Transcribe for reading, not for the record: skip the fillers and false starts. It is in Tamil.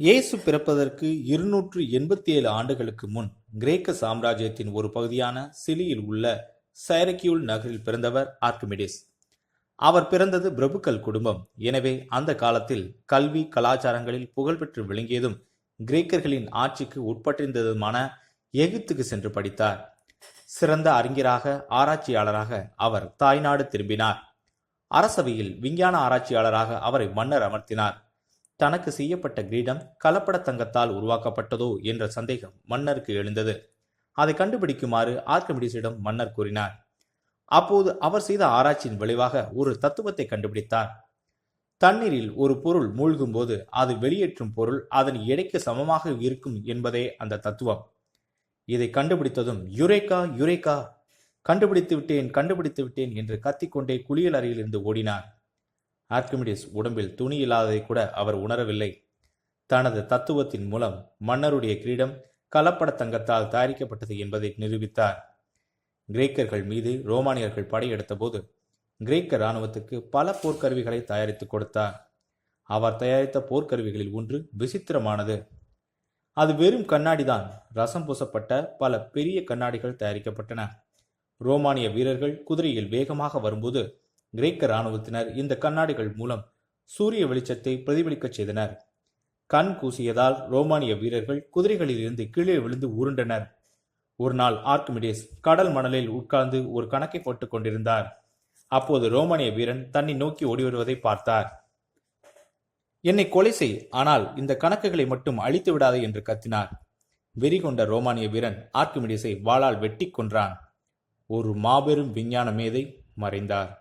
இயேசு பிறப்பதற்கு 287 ஆண்டுகளுக்கு முன் கிரேக்க சாம்ராஜ்யத்தின் ஒரு பகுதியான சிலியில் உள்ள சைரக்கியூல் நகரில் பிறந்தவர் ஆர்க்கிமிடிஸ். அவர் பிறந்தது பிரபுக்கள் குடும்பம். எனவே அந்த காலத்தில் கல்வி கலாச்சாரங்களில் புகழ்பெற்று விளங்கியதும் கிரேக்கர்களின் ஆட்சிக்கு உட்பட்டிருந்ததுமான எகிப்துக்கு சென்று படித்தார். சிறந்த அறிஞராக ஆராய்ச்சியாளராக அவர் தாய்நாடு திரும்பினார். அரசவையில் விஞ்ஞான ஆராய்ச்சியாளராக அவரை மன்னர் அமர்த்தினார். தனக்கு செய்யப்பட்ட கிரீடம் கலப்பட தங்கத்தால் உருவாக்கப்பட்டதோ என்ற சந்தேகம் மன்னருக்கு எழுந்தது. அதை கண்டுபிடிக்குமாறு ஆர்க்கிமிடிஸிடம் மன்னர் கூறினார். அப்போது அவர் செய்த ஆராய்ச்சியின் விளைவாக ஒரு தத்துவத்தை கண்டுபிடித்தார். தண்ணீரில் ஒரு பொருள் மூழ்கும் போது அது வெளியேற்றும் பொருள் அதன் எடைக்கு சமமாக இருக்கும் என்பதே அந்த தத்துவம். இதை கண்டுபிடித்ததும் யுரேகா யுரேகா, கண்டுபிடித்து விட்டேன் என்று கத்திக்கொண்டே குளியல் அறையில் இருந்து ஓடினார். ஆர்க்கிமிடிஸ் உடம்பில் துணி இல்லாததை கூட அவர் உணரவில்லை. தனது தத்துவத்தின் மூலம் மன்னருடைய கிரீடம் கலப்பட தங்கத்தால் தயாரிக்கப்பட்டது என்பதை நிரூபித்தார். கிரேக்கர்கள் மீது ரோமானியர்கள் படையெடுத்த போது கிரேக்க இராணுவத்துக்கு பல போர்க்கருவிகளை தயாரித்து கொடுத்தார். அவர் தயாரித்த போர்க்கருவிகளில் ஒன்று விசித்திரமானது. அது வெறும் கண்ணாடிதான். ரசம் பூசப்பட்ட பல பெரிய கண்ணாடிகள் தயாரிக்கப்பட்டன. ரோமானிய வீரர்கள் குதிரையில் வேகமாக வரும்போது கிரேக்க இராணுவத்தினர் இந்த கண்ணாடிகள் மூலம் சூரிய வெளிச்சத்தை பிரதிபலிக்கச் செய்தனர். கண் கூசியதால் ரோமானிய வீரர்கள் குதிரைகளில் இருந்து கீழே விழுந்து உருண்டனர். ஒரு நாள் ஆர்க்கிமிடிஸ் கடல் மணலில் உட்கார்ந்து ஒரு கணக்கை போட்டுக் கொண்டிருந்தார். அப்போது ரோமானிய வீரன் தன்னை நோக்கி ஓடிவருவதை பார்த்தார். என்னை கொலை செய், ஆனால் இந்த கணக்குகளை மட்டும் அழித்து விடாதே என்று கத்தினார். வெறி கொண்ட ரோமானிய வீரன் ஆர்க்கிமிடிஸை வாளால் வெட்டி கொன்றான். ஒரு மாபெரும் விஞ்ஞான மேதை மறைந்தார்.